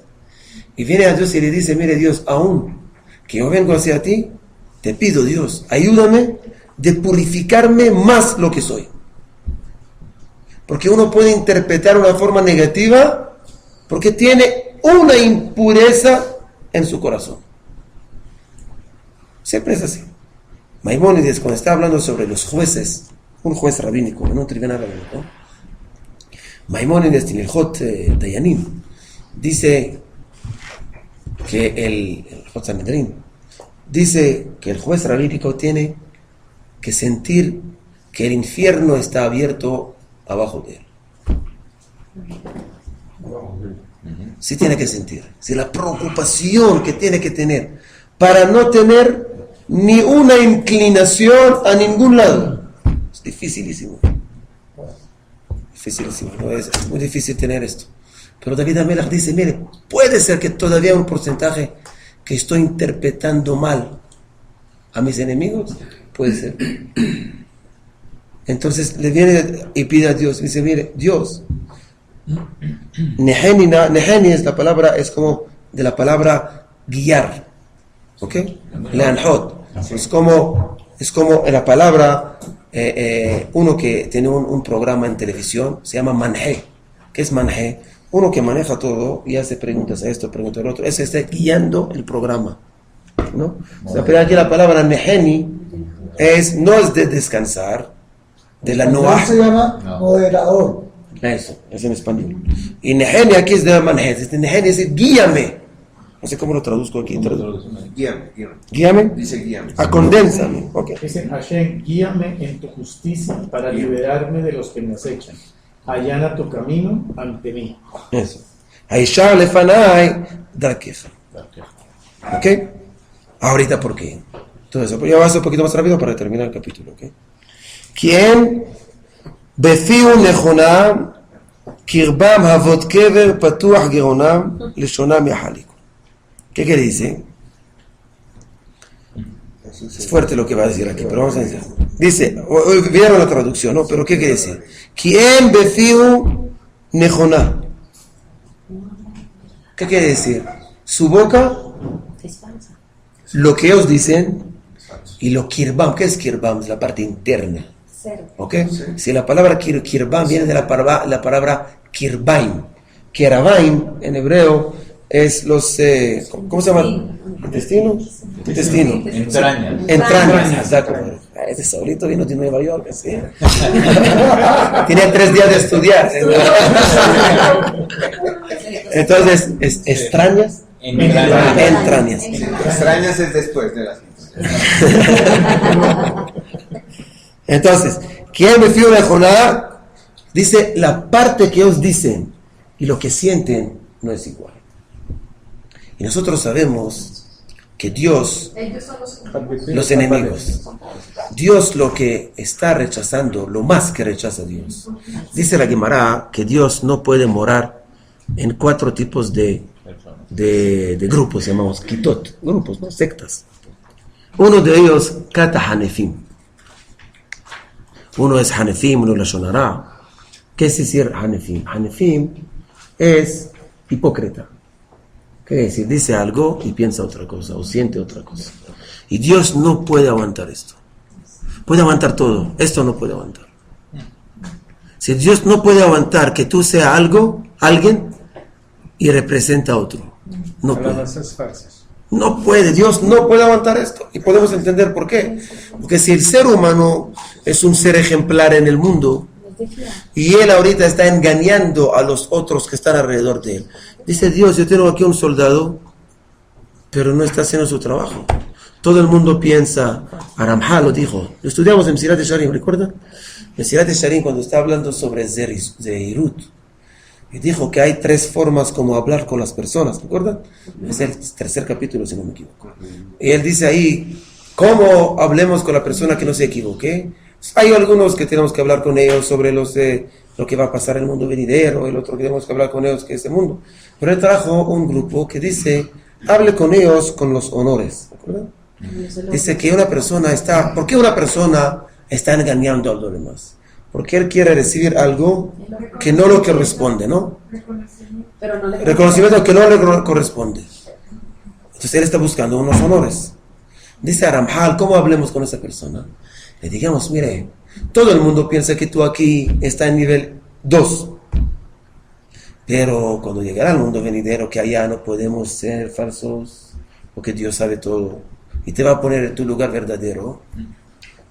Y viene a Dios y le dice, mire Dios, aún que yo vengo hacia ti, te pido Dios, ayúdame de purificarme más lo que soy. Porque uno puede interpretar una forma negativa porque tiene una impureza en su corazón. Siempre es así. Maimónides, cuando está hablando sobre los jueces, un juez rabínico, en un tribunal rabínico, Maimónides en el Hot Dayanim dice que el Hot Sanedrín dice que el juez rabínico tiene que sentir que el infierno está abierto abajo de él. Sí tiene que sentir, sí, la preocupación que tiene que tener para no tener ni una inclinación a ningún lado. Es dificilísimo. Dificilísimo, ¿no? Es muy difícil tener esto. Pero David Amelech dice, mire, puede ser que todavía un porcentaje que estoy interpretando mal a mis enemigos, puede ser. Entonces le viene y pide a Dios, dice, mire, Dios, Neheni es la palabra, es como de la palabra guiar, ¿ok? Leanhot, es como en la palabra, uno que tiene un programa en televisión, se llama manhe. ¿Qué es manhe? Uno que maneja todo y hace preguntas a esto, preguntas a lo otro, ese está guiando el programa, ¿no? O sea, pero aquí la palabra Neheni no es de descansar, de la Noah. Se llama moderador. Eso, es en español. Y Neheni aquí es de manhe. Neheni es guíame. No sé cómo lo traduzco aquí. Guíame. Guíame. Dice guíame. Condénsame. Okay. Dice Hashem, guíame en tu justicia para liberarme de los que me acechan. Allana tu camino ante mí. Eso. Aishar lefanai darkeja. ¿Ok? Ahorita, ¿por qué? Todo eso. Ya va a ser un poquito más rápido para terminar el capítulo. ¿Ok? ¿Quién? Befiu nechona kirbam havot kever patuach geronam leshonam yahaliku. ¿Qué quiere decir? Es fuerte lo que va a decir aquí, pero vamos a decir. Dice, vieron la traducción, ¿no? Pero ¿qué quiere decir? ¿Quién befiu nechona? ¿Qué quiere decir? Su boca, lo que ellos dicen, y lo kirbam. ¿Qué es kirbam? Es la parte interna. ¿Ok? Si la palabra kirbam viene de la palabra kirbaim. Kirabaim en hebreo es los, ¿cómo se llama? ¿Intestino? Intestino. Entrañas, exacto. Ese solito vino de Nueva York, así. Tenía 3 días de estudiar. Entonces, extrañas. Entrañas. Extrañas es después de las. Entonces, ¿quién me fío de Jonah? Dice, la parte que ellos dicen y lo que sienten no es igual. Y nosotros sabemos que Dios, los enemigos, Dios lo que está rechazando, lo más que rechaza Dios. Dice la Gemara que Dios no puede morar en 4 tipos de grupos, llamamos kitot, grupos, ¿no? Sectas. Uno de ellos, Kata Hanefim. Uno es Hanefim, uno es Lashon Hara. ¿Qué es decir Hanefim? Hanefim es hipócrita. ¿Qué quiere decir? Dice algo y piensa otra cosa, o siente otra cosa. Y Dios no puede aguantar esto. Puede aguantar todo, esto no puede aguantar. Si Dios no puede aguantar que tú seas alguien, y representa a otro. No puede. No puede, Dios no puede aguantar esto. Y podemos entender por qué. Porque si el ser humano es un ser ejemplar en el mundo, y él ahorita está engañando a los otros que están alrededor de él. Dice Dios, yo tengo aquí un soldado, pero no está haciendo su trabajo. Todo el mundo piensa, Aramha lo dijo, lo estudiamos en Mesilat Yesharim, ¿recuerdan? Mesilat Yesharim cuando está hablando sobre Zeirut, y dijo que hay 3 formas como hablar con las personas, ¿te acuerdas? Es el 3er capítulo, si no me equivoco. Y él dice ahí, ¿cómo hablemos con la persona que no se equivoque? Hay algunos que tenemos que hablar con ellos sobre lo que va a pasar en el mundo venidero, el otro que tenemos que hablar con ellos que es el mundo. Pero él trajo un grupo que dice, hable con ellos con los honores, ¿te acuerdas? Dice que una persona está, ¿por qué una persona está engañando a los demás? Porque él quiere recibir algo que no le corresponde, ¿no? Pero no le Reconocimiento que no le corresponde. Entonces él está buscando unos honores. Dice Ramjal, ¿cómo hablemos con esa persona? Le digamos, mire, todo el mundo piensa que tú aquí estás en nivel 2. Pero cuando llegará al mundo venidero, que allá no podemos ser falsos, porque Dios sabe todo, y te va a poner en tu lugar verdadero,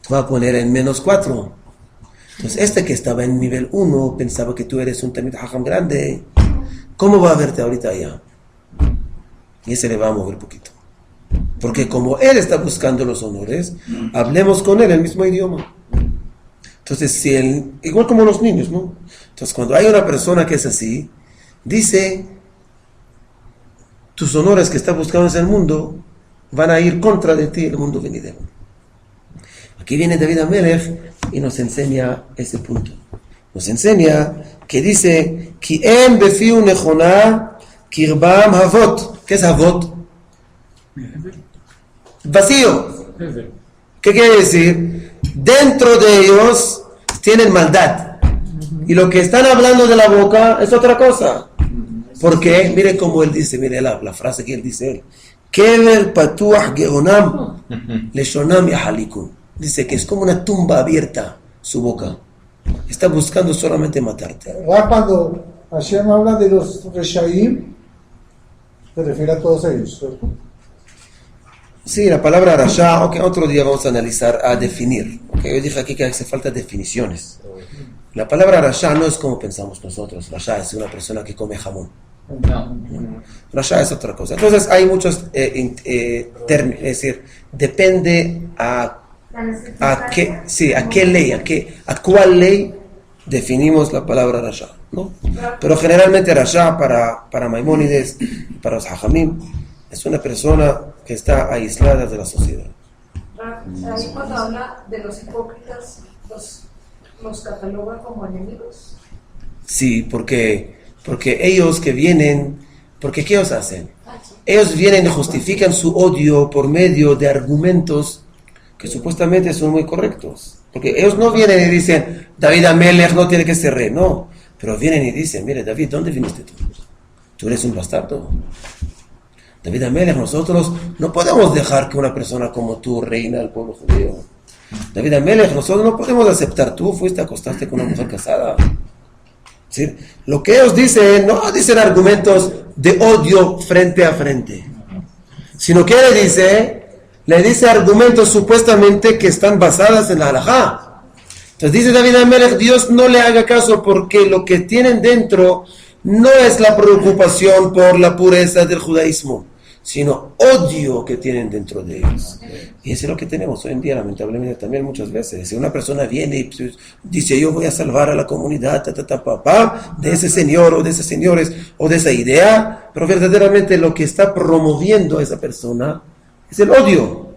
te va a poner en -4. Entonces, este que estaba en nivel 1 pensaba que tú eres un Talmid Jajam grande. ¿Cómo va a verte ahorita allá? Y ese le va a mover poquito. Porque como él está buscando los honores, hablemos con él el mismo idioma. Entonces, si él, igual como los niños, ¿no? Entonces, cuando hay una persona que es así, dice, tus honores que estás buscando en el mundo van a ir contra de ti el mundo venidero. Aquí viene David Amelech y nos enseña ese punto. Nos enseña que dice, Ki em befiu nechona kirbam havot. ¿Qué es havot? Vacío. ¿Qué quiere decir? Dentro de ellos tienen maldad. Y lo que están hablando de la boca es otra cosa. ¿Por qué? Mire cómo él dice, mire la frase que él dice él. Kever patuach geonam leshonam yahalikun. Dice que es como una tumba abierta su boca. Está buscando solamente matarte. ¿Verdad? Cuando Hashem habla de los Reshaim, se refiere a todos ellos, ¿cierto? Sí, la palabra Rasha, okay, otro día vamos a analizar, a definir. Okay, yo dije aquí que hace falta definiciones. La palabra Rasha no es como pensamos nosotros. Rasha es una persona que come jamón. Rasha es otra cosa. Entonces hay muchos términos, es decir, depende a qué ley, a cuál ley definimos la palabra Rasha, ¿no? Pero generalmente Rasha para Maimónides, para los Hajamim, es una persona que está aislada de la sociedad. Ahí cuando habla de los hipócritas, los cataloga como enemigos. Sí, porque ellos que vienen, porque ¿qué ellos hacen? Ellos vienen y justifican su odio por medio de argumentos que supuestamente son muy correctos. Porque ellos no vienen y dicen, David Amelech no tiene que ser rey, no. Pero vienen y dicen, mire David, ¿dónde viniste tú? Tú eres un bastardo. David Amelech, nosotros no podemos dejar que una persona como tú reina al pueblo judío. David Amelech, nosotros no podemos aceptar, tú fuiste a acostarte con una mujer casada. ¿Sí? Lo que ellos dicen, no dicen argumentos de odio frente a frente, sino que le dice argumentos supuestamente que están basadas en la halajá. Entonces dice David Amelech, Dios no le haga caso porque lo que tienen dentro no es la preocupación por la pureza del judaísmo, sino odio que tienen dentro de ellos. Y eso es lo que tenemos hoy en día, lamentablemente también muchas veces. Si una persona viene y dice, yo voy a salvar a la comunidad, de ese señor o de esos señores o de esa idea, pero verdaderamente lo que está promoviendo a esa persona es el odio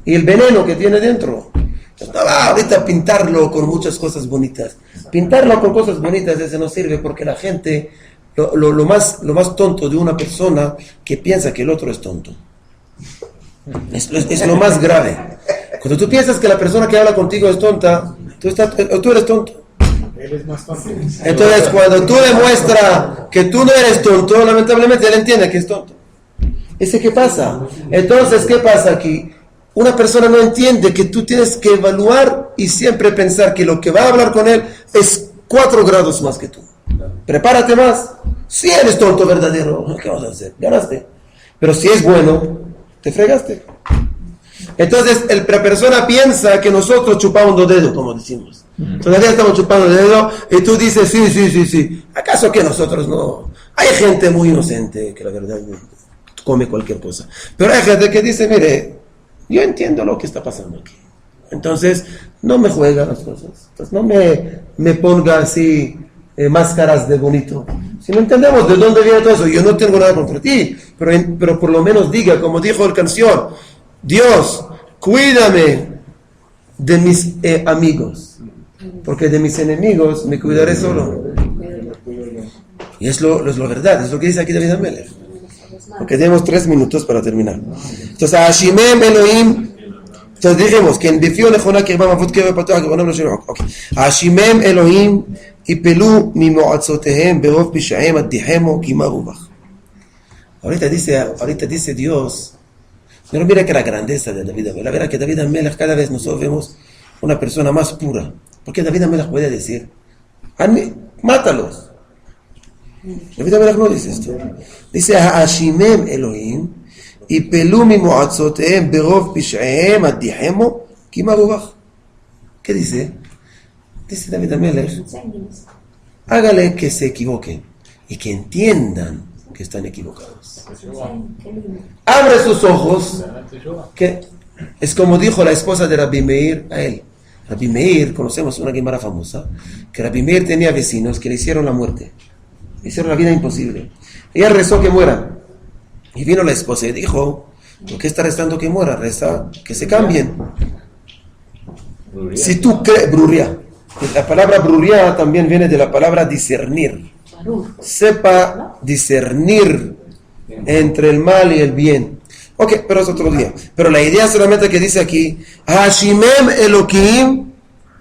y el veneno que tiene dentro. Entonces, no va ahorita pintarlo con muchas cosas bonitas. Pintarlo con cosas bonitas ese no sirve porque la gente, lo más tonto de una persona que piensa que el otro es tonto. Es lo más grave. Cuando tú piensas que la persona que habla contigo es tonta, tú eres tonto. Él es más tonto. Entonces cuando tú demuestras que tú no eres tonto, lamentablemente él entiende que es tonto. ¿Qué pasa? Entonces, ¿qué pasa aquí? Una persona no entiende que tú tienes que evaluar y siempre pensar que lo que va a hablar con él es 4 grados más que tú. Prepárate más. Si eres tonto verdadero, ¿qué vas a hacer? Ganaste. Pero si es bueno, te fregaste. Entonces, la persona piensa que nosotros chupamos los dedos, como decimos. Todavía estamos chupando el dedo y tú dices, sí. ¿Acaso que nosotros no? Hay gente muy inocente que la verdad come cualquier cosa. Pero hay gente que dice, mire, yo entiendo lo que está pasando aquí. Entonces, no me juega las cosas. Entonces, no me ponga así máscaras de bonito. Si no entendemos de dónde viene todo eso, yo no tengo nada contra ti, pero por lo menos diga, como dijo la canción, Dios, cuídame de mis amigos, porque de mis enemigos me cuidaré solo. Y es lo verdad, es lo que dice aquí David Amelech. Porque tenemos 3 minutos para terminar. Entonces, Hashimem Elohim. Entonces dijimos que en Bifio Lejona que vamos a fut que patuach que bueno no sé. Okay. Hashimem Elohim y pelu mi moatzotehem berov pishahem adihemo kimarubach. Ahorita dice Dios. Pero mira que la grandeza de David Amelech. La verdad que David Amelech cada vez nosotros vemos una persona más pura. Porque David Amelech puede decir, mátalos. David Amelech no dice esto. Dice Hashimem Elohim y pelumi moatzotehem berov pishahem adihemo kimarubach. ¿Qué dice? Dice David Amelech, hágale que se equivoquen y que entiendan que están equivocados. Abre sus ojos, que es como dijo la esposa de Rabbi Meir a él. Rabbi Meir, conocemos una Gemara famosa, que Rabbi Meir tenía vecinos que le hicieron la muerte, le hicieron la vida imposible. Ella rezó que muera. Y vino la esposa y dijo, ¿por qué está rezando que muera? Reza que se cambien. Si tú crees, bruria. La palabra bruria también viene de la palabra discernir. Sepa discernir entre el mal y el bien. Ok, pero es otro día. Pero la idea solamente que dice aquí, Hashimem Elohim,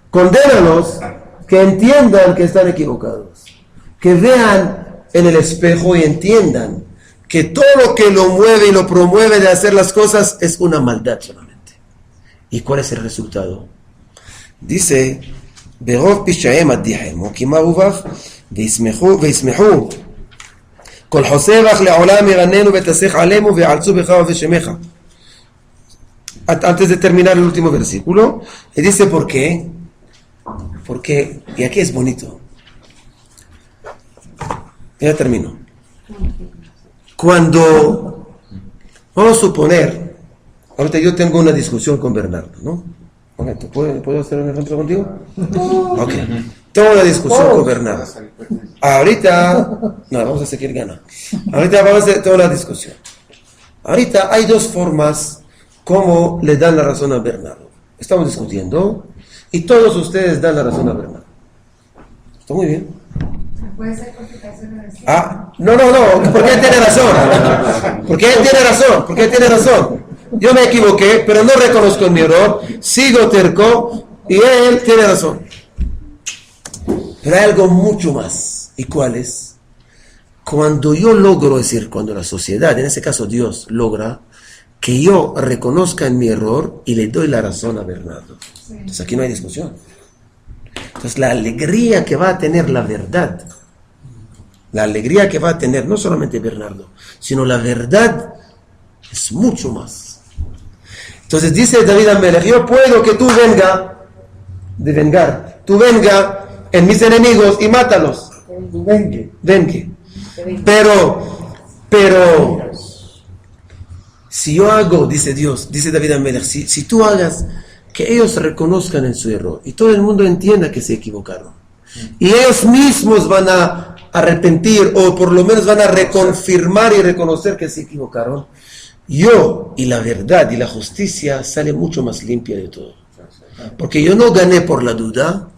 condénalos, que entiendan que están equivocados. Que vean en el espejo y entiendan que todo lo que lo mueve y lo promueve de hacer las cosas es una maldad solamente. ¿Y cuál es el resultado? Dice, ברוב פשעיהם אדיחמו, כי מה הובך? וישמחו. כל חוסבך לעולם ירננו ותסך עלינו ויעלצו בך ובשמך. Antes de terminar el último versículo, y dice ¿por qué? Porque, y aquí es bonito. Ya termino. Cuando, vamos a suponer, ahorita yo tengo una discusión con Bernardo, ¿no? ¿Puedo hacer un ejemplo contigo? Ok. Tengo una discusión con Bernardo. Ahorita, no, vamos a seguir ganando. Ahorita vamos a hacer toda la discusión. Ahorita hay 2 formas como le dan la razón a Bernardo. Estamos discutiendo y todos ustedes dan la razón a Bernardo. Está muy bien. Puede ser complicación. No, porque él tiene razón. Porque él tiene razón. Yo me equivoqué, pero no reconozco mi error, sigo terco y él tiene razón. Pero hay algo mucho más. ¿Y cuál es? Cuando yo logro, es decir, cuando la sociedad, en ese caso Dios, logra que yo reconozca en mi error y le doy la razón a Bernardo. Entonces aquí no hay discusión. Entonces la alegría que va a tener la verdad, la alegría que va a tener no solamente Bernardo, sino la verdad es mucho más. Entonces dice David Amelech, yo puedo que tú venga en mis enemigos y mátalos. Vengue. Pero, si yo hago, dice Dios, dice David Amelech, si tú hagas que ellos reconozcan en su error y todo el mundo entienda que se equivocaron y ellos mismos van a arrepentir o por lo menos van a reconfirmar y reconocer que se equivocaron, yo y la verdad y la justicia sale mucho más limpia de todo. Porque yo no gané por la duda,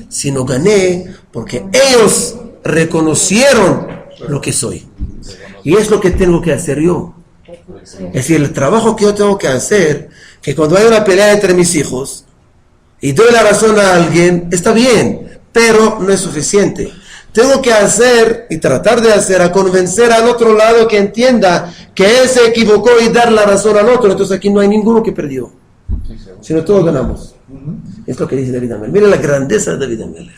sino gané porque ellos reconocieron lo que soy. Y es lo que tengo que hacer yo. Es decir, el trabajo que yo tengo que hacer, que cuando hay una pelea entre mis hijos y doy la razón a alguien, está bien, pero no es suficiente. Tengo que hacer y tratar de hacer a convencer al otro lado que entienda que él se equivocó y dar la razón al otro. Entonces aquí no hay ninguno que perdió, sino todos ganamos. Es lo que dice David Amelech. Mira la grandeza de David Amelech.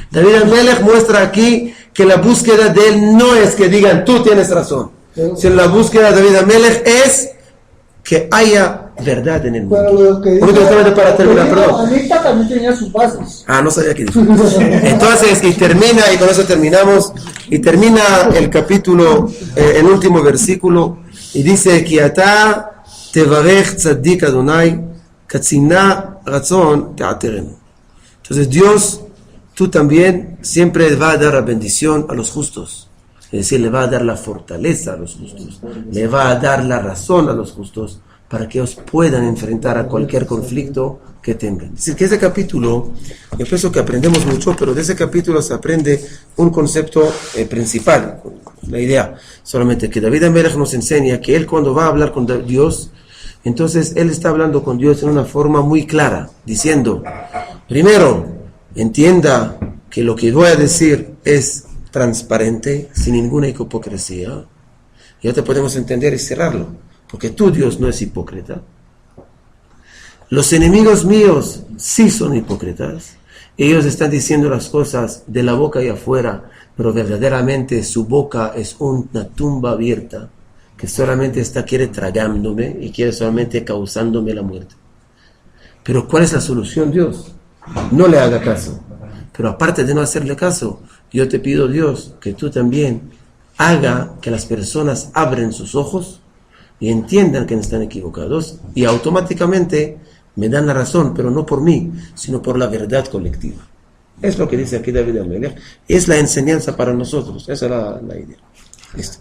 David Amelech muestra aquí que la búsqueda de él no es que digan tú tienes razón, sino la búsqueda de David Amelech es que haya verdad en el mundo. Pero lo que dice, para terminar, perdón. Anita también tenía sus bases. No sabía que dijo. Entonces, y con eso terminamos, y termina el capítulo, el último versículo, y dice, Ki ata tevarech tzaddik Adonai, katzina ratzon te'aterenu. Entonces Dios tú también siempre vas a dar la bendición a los justos. Es decir, le va a dar la fortaleza a los justos, le va a dar la razón a los justos para que ellos puedan enfrentar a cualquier conflicto que tengan. Es decir, que ese capítulo, yo pienso que aprendemos mucho, pero de ese capítulo se aprende un concepto principal, la idea, solamente que David Amelech nos enseña que él cuando va a hablar con Dios, entonces él está hablando con Dios en una forma muy clara, diciendo, primero, entienda que lo que voy a decir es transparente, sin ninguna hipocresía. Ya te podemos entender y cerrarlo, porque tu Dios no es hipócrita. Los enemigos míos sí son hipócritas. Ellos están diciendo las cosas de la boca y afuera, pero verdaderamente su boca es una tumba abierta que solamente quiere tragándome y quiere solamente causándome la muerte. Pero ¿cuál es la solución, Dios? No le haga caso. Pero aparte de no hacerle caso, yo te pido, Dios, que tú también haga que las personas abren sus ojos y entiendan que están equivocados y automáticamente me dan la razón, pero no por mí, sino por la verdad colectiva. Es lo que dice aquí David Amelech. Es la enseñanza para nosotros. Esa es la idea. Listo.